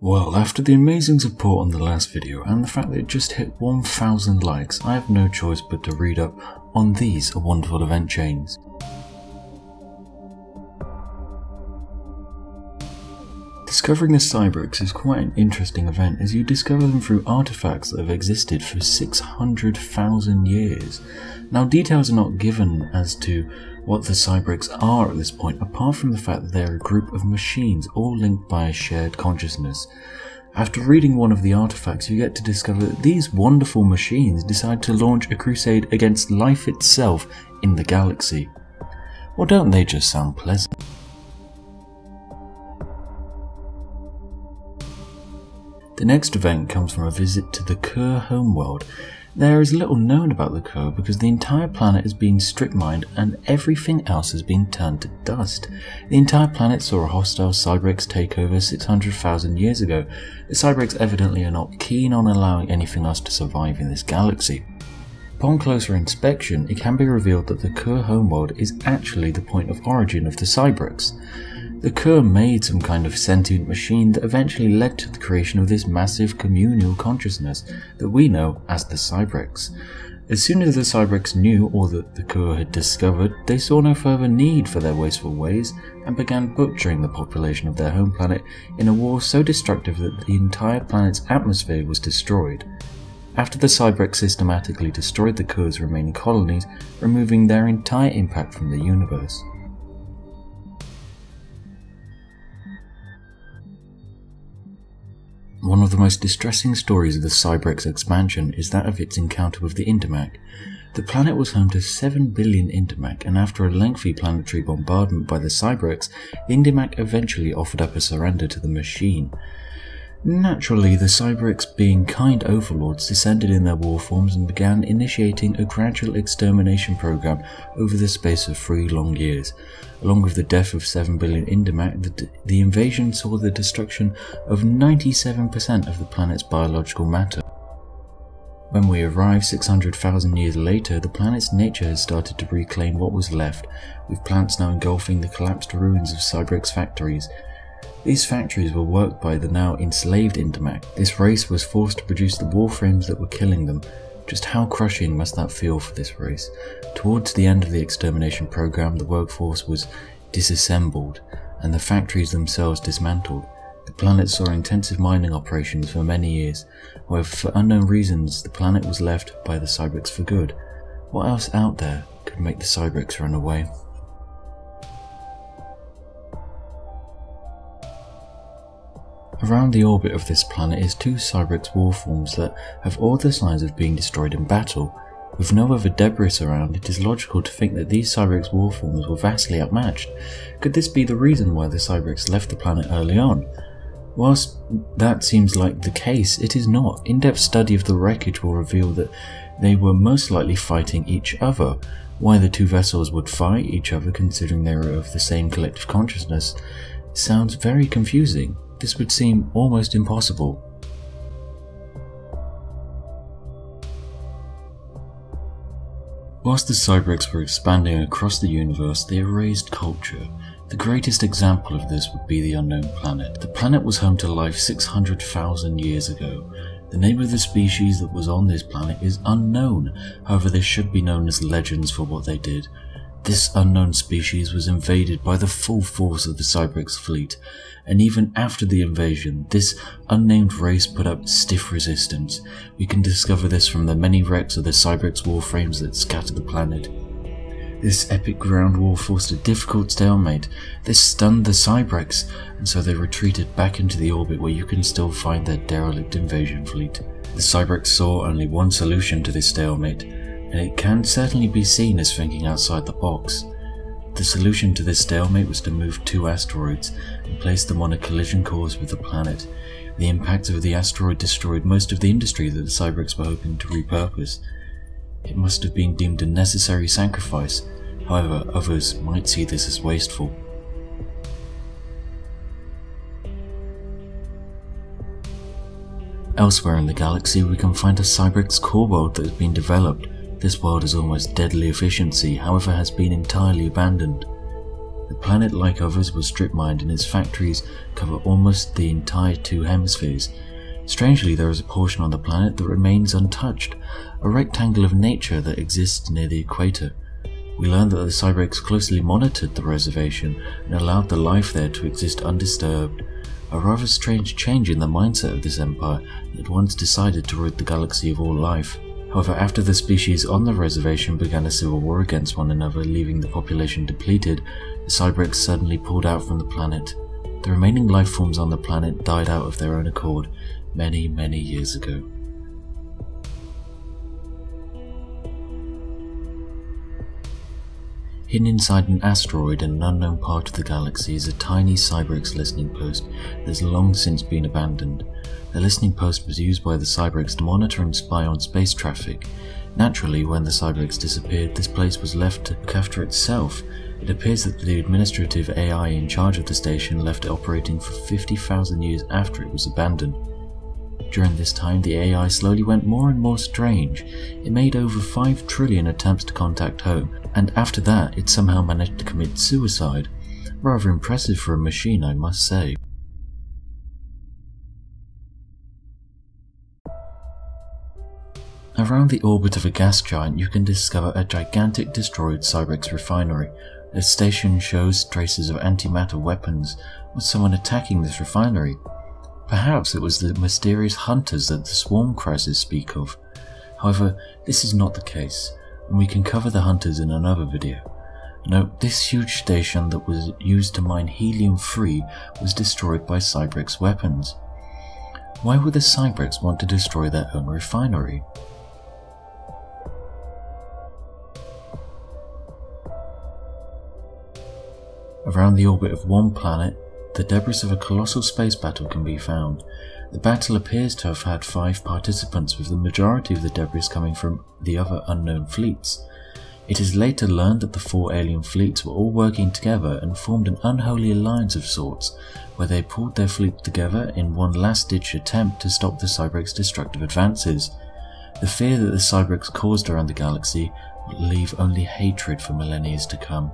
Well, after the amazing support on the last video and the fact that it just hit 1000 likes, I have no choice but to read up on these wonderful event chains. Discovering the Cybrex is quite an interesting event as you discover them through artifacts that have existed for 600,000 years. Now, details are not given as to what the Cybrex are at this point, apart from the fact that they are a group of machines all linked by a shared consciousness. After reading one of the artifacts, you get to discover that these wonderful machines decide to launch a crusade against life itself in the galaxy. Well, don't they just sound pleasant? The next event comes from a visit to the Kuur Homeworld. There is little known about the Kuur because the entire planet has been strip mined and everything else has been turned to dust. The entire planet saw a hostile Cybrex takeover 600,000 years ago. The Cybrex evidently are not keen on allowing anything else to survive in this galaxy. Upon closer inspection, it can be revealed that the Kuur Homeworld is actually the point of origin of the Cybrex. The Kuur made some kind of sentient machine that eventually led to the creation of this massive communal consciousness that we know as the Cybrex. As soon as the Cybrex knew all that the Kuur had discovered, they saw no further need for their wasteful ways and began butchering the population of their home planet in a war so destructive that the entire planet's atmosphere was destroyed. After the Cybrex systematically destroyed the Kuur's remaining colonies, removing their entire impact from the universe. One of the most distressing stories of the Cybrex expansion is that of its encounter with the Indimak. The planet was home to 7 billion Indimak, and after a lengthy planetary bombardment by the Cybrex, the Indimak eventually offered up a surrender to the machine. Naturally, the Cybrex, being kind overlords, descended in their Warforms and began initiating a gradual extermination program over the space of 3 long years. Along with the death of 7 billion Indimak, the invasion saw the destruction of 97% of the planet's biological matter. When we arrive 600,000 years later, the planet's nature has started to reclaim what was left, with plants now engulfing the collapsed ruins of Cybrex factories. These factories were worked by the now enslaved Indimak. This race was forced to produce the Warframes that were killing them. Just how crushing must that feel for this race? Towards the end of the extermination program, the workforce was disassembled and the factories themselves dismantled. The planet saw intensive mining operations for many years. However, for unknown reasons, the planet was left by the Cybrex for good. What else out there could make the Cybrex run away? Around the orbit of this planet is 2 Cybrex Warforms that have all the signs of being destroyed in battle. With no other debris around, it is logical to think that these Cybrex Warforms were vastly outmatched. Could this be the reason why the Cybrex left the planet early on? Whilst that seems like the case, it is not. In-depth study of the wreckage will reveal that they were most likely fighting each other. Why the 2 vessels would fight each other, considering they were of the same collective consciousness, sounds very confusing. This would seem almost impossible. Whilst the Cybrex were expanding across the universe, they erased culture. The greatest example of this would be the unknown planet. The planet was home to life 600,000 years ago. The name of the species that was on this planet is unknown, however they should be known as legends for what they did. This unknown species was invaded by the full force of the Cybrex fleet, and even after the invasion, this unnamed race put up stiff resistance. We can discover this from the many wrecks of the Cybrex warframes that scattered the planet. This epic ground war forced a difficult stalemate. This stunned the Cybrex, and so they retreated back into the orbit where you can still find their derelict invasion fleet. The Cybrex saw only one solution to this stalemate, and it can certainly be seen as thinking outside the box. The solution to this stalemate was to move 2 asteroids and place them on a collision course with the planet. The impact of the asteroid destroyed most of the industry that the Cybrex were hoping to repurpose. It must have been deemed a necessary sacrifice, however others might see this as wasteful. Elsewhere in the galaxy we can find a Cybrex core world that has been developed. This world has almost deadly efficiency, however has been entirely abandoned. The planet, like others, was strip mined and its factories cover almost the entire two hemispheres. Strangely, there is a portion on the planet that remains untouched, a rectangle of nature that exists near the equator. We learned that the Cybrex closely monitored the reservation and allowed the life there to exist undisturbed, a rather strange change in the mindset of this empire that once decided to rid the galaxy of all life. However, after the species on the reservation began a civil war against one another, leaving the population depleted, the Cybrex suddenly pulled out from the planet. The remaining life forms on the planet died out of their own accord many, many years ago. Hidden inside an asteroid in an unknown part of the galaxy is a tiny Cybrex listening post that has long since been abandoned. The listening post was used by the Cybrex to monitor and spy on space traffic. Naturally, when the Cybrex disappeared, this place was left to look after itself. It appears that the administrative AI in charge of the station left it operating for 50,000 years after it was abandoned. During this time, the AI slowly went more and more strange. It made over 5 trillion attempts to contact home, and after that, it somehow managed to commit suicide. Rather impressive for a machine, I must say. Around the orbit of a gas giant, you can discover a gigantic destroyed Cybrex refinery. The station shows traces of antimatter weapons. Was someone attacking this refinery? Perhaps it was the mysterious hunters that the swarm crisis speak of. However, this is not the case, and we can cover the hunters in another video. Note, this huge station that was used to mine helium-3 was destroyed by Cybrex weapons. Why would the Cybrex want to destroy their own refinery? Around the orbit of one planet, the debris of a colossal space battle can be found. The battle appears to have had 5 participants, with the majority of the debris coming from the other unknown fleets. It is later learned that the 4 alien fleets were all working together and formed an unholy alliance of sorts, where they pulled their fleets together in one last-ditch attempt to stop the Cybrex destructive advances. The fear that the Cybrex caused around the galaxy will leave only hatred for millennia to come.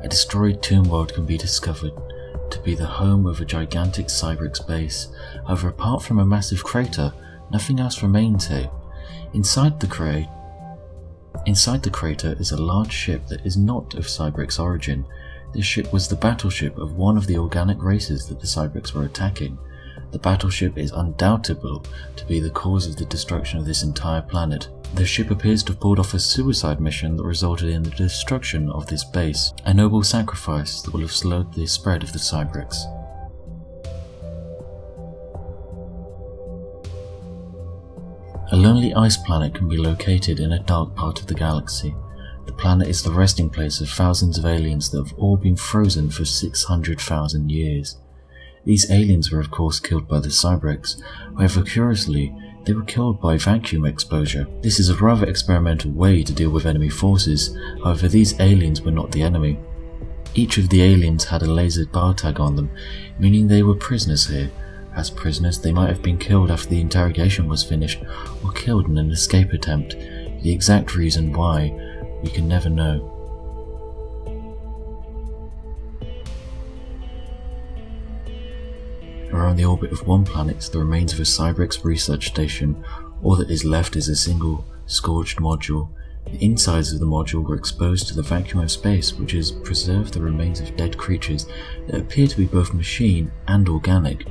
A destroyed tomb world can be discovered to be the home of a gigantic Cybrex base. However, apart from a massive crater, nothing else remains here. Inside the crater is a large ship that is not of Cybrex origin. This ship was the battleship of one of the organic races that the Cybrex were attacking. The battleship is undoubtable to be the cause of the destruction of this entire planet. The ship appears to have pulled off a suicide mission that resulted in the destruction of this base, a noble sacrifice that will have slowed the spread of the Cybrex. A lonely ice planet can be located in a dark part of the galaxy. The planet is the resting place of thousands of aliens that have all been frozen for 600,000 years. These aliens were of course killed by the Cybrex. However, curiously, they were killed by vacuum exposure. This is a rather experimental way to deal with enemy forces. However, these aliens were not the enemy. Each of the aliens had a lasered bar tag on them, meaning they were prisoners here. As prisoners, they might have been killed after the interrogation was finished, or killed in an escape attempt. The exact reason why, we can never know. Around the orbit of one planet is the remains of a Cybrex research station. All that is left is a single, scorched module. The insides of the module were exposed to the vacuum of space, which has preserved the remains of dead creatures that appear to be both machine and organic.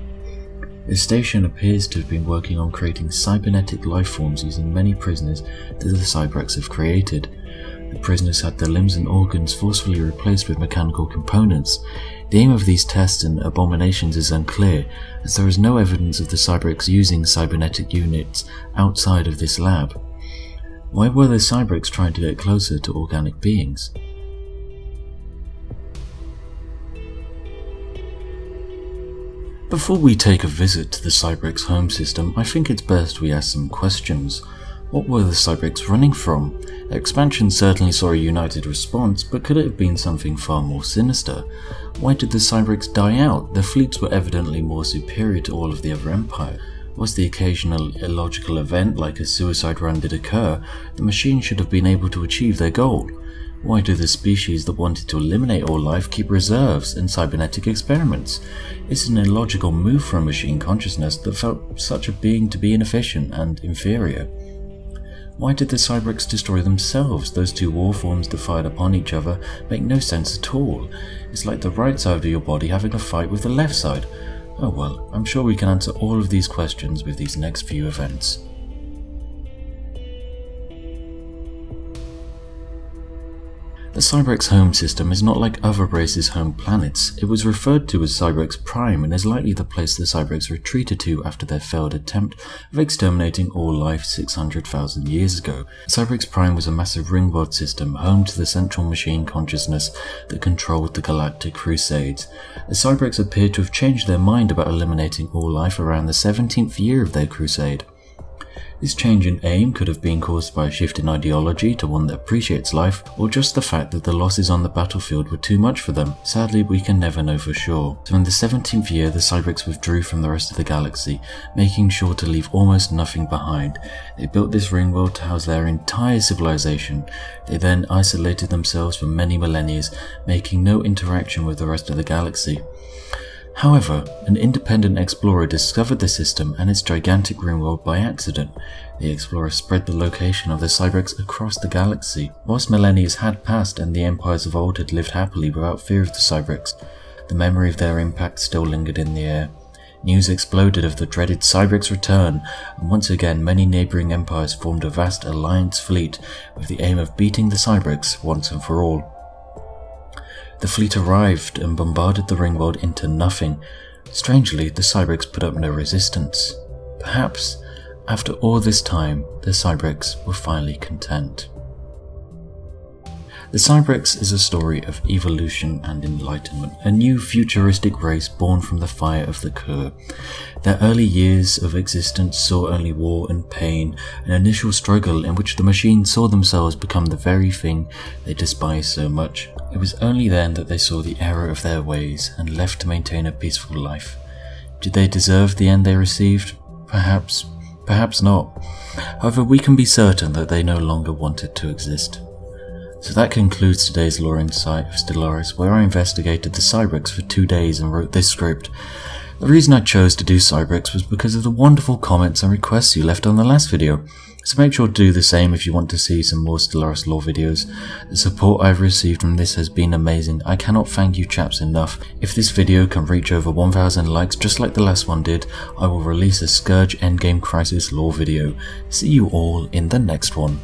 The station appears to have been working on creating cybernetic life forms using many prisoners that the Cybrex have created. The prisoners had their limbs and organs forcefully replaced with mechanical components. The aim of these tests and abominations is unclear, as there is no evidence of the Cybrex using cybernetic units outside of this lab. Why were the Cybrex trying to get closer to organic beings? Before we take a visit to the Cybrex home system, I think it's best we ask some questions. What were the Cybrex running from? Their expansion certainly saw a united response, but could it have been something far more sinister? Why did the Cybrex die out? Their fleets were evidently more superior to all of the other empire. Whilst the occasional illogical event like a suicide run did occur, the machine should have been able to achieve their goal. Why do the species that wanted to eliminate all life keep reserves and cybernetic experiments? It's an illogical move for a machine consciousness that felt such a being to be inefficient and inferior. Why did the Cybrex destroy themselves? Those two warforms that fired upon each other make no sense at all. It's like the right side of your body having a fight with the left side. Oh well, I'm sure we can answer all of these questions with these next few events. The Cybrex home system is not like other races' home planets. It was referred to as Cybrex Prime and is likely the place the Cybrex retreated to after their failed attempt of exterminating all life 600,000 years ago. Cybrex Prime was a massive ring world system home to the central machine consciousness that controlled the Galactic Crusades. The Cybrex appeared to have changed their mind about eliminating all life around the 17th year of their crusade. This change in aim could have been caused by a shift in ideology to one that appreciates life, or just the fact that the losses on the battlefield were too much for them. Sadly, we can never know for sure. So in the 17th year, the Cybrex withdrew from the rest of the galaxy, making sure to leave almost nothing behind. They built this ring world to house their entire civilization. They then isolated themselves for many millennia, making no interaction with the rest of the galaxy. However, an independent explorer discovered the system and its gigantic ringworld by accident. The explorer spread the location of the Cybrex across the galaxy. Whilst millennia had passed and the empires of old had lived happily without fear of the Cybrex, the memory of their impact still lingered in the air. News exploded of the dreaded Cybrex return, and once again many neighbouring empires formed a vast alliance fleet with the aim of beating the Cybrex once and for all. The fleet arrived and bombarded the ringworld into nothing. Strangely, the Cybrex put up no resistance. Perhaps, after all this time, the Cybrex were finally content. The Cybrex is a story of evolution and enlightenment, a new futuristic race born from the fire of the Kuur. Their early years of existence saw only war and pain, an initial struggle in which the machines saw themselves become the very thing they despised so much. It was only then that they saw the error of their ways and left to maintain a peaceful life. Did they deserve the end they received? Perhaps, perhaps not. However, we can be certain that they no longer wanted to exist. So that concludes today's lore insight of Stellaris, where I investigated the Cybrex for 2 days and wrote this script. The reason I chose to do Cybrex was because of the wonderful comments and requests you left on the last video, so make sure to do the same if you want to see some more Stellaris lore videos. The support I've received from this has been amazing. I cannot thank you chaps enough. If this video can reach over 1000 likes just like the last one did, I will release a Scourge Endgame Crisis lore video. See you all in the next one.